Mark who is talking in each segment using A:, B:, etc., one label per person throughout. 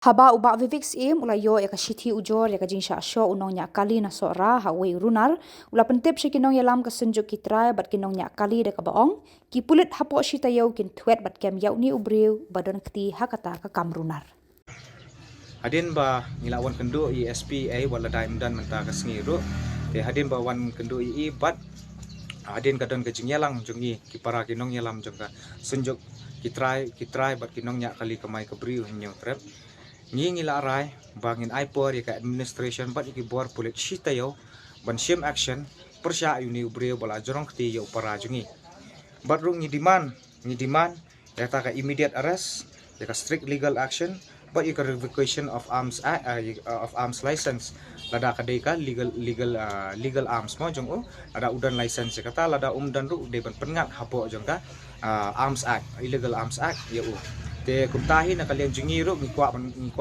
A: Haba ubak vivix im ulayo ya kashiti ujor ya kajingsha asho unong nya kali na sora hawe runar ula pentip shikinong yalam kasenjuk kitrai bat kinong nya kali de kabaong ki pulit hapo shitayo kin twet bat kem yau ni ubriu badan kti hakata ka kam runar.
B: Hadin ba ngilawan kendo ESPA wala daimdan menta kasngiru te hadin ba wan kendo I bat hadin kadon kajing yalang jungi kipara kinong yalam jongka senjuk kitrai bat kinong nya kali kamai kabriu hinyo trep ngila arai bangin aipor ya ka administration bat iki bor pulit shitayo ban shim action persya uni ubriu bala jorong kti yo para jungi bat rung ni demand ya ta ka immediate arrest ya ka strict legal action but you revocation of arms license lada kadai ka legal arms mo jong ada udan license kata lada dan ru de ban pengat hapo jong ka arms act illegal arms act ya te kumtahi na kalian jungi ru ngikwa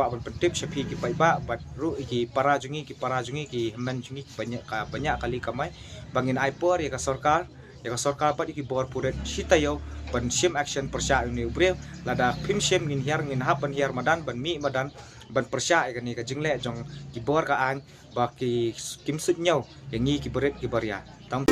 B: ban pentip shapi ki pai ba bat ru ki para jungi ki heman jungi banyak kali kamai bangin aipor ya ka sarkar pat iki bor puret shitayo ban shim action persya ini ubre lada pim shim ngin hap ban hiar madan ban mi madan ban persya ikani ka jingle jong ki bor ka an ba ki kim sut nyau yang ngi ki beret ki barya tam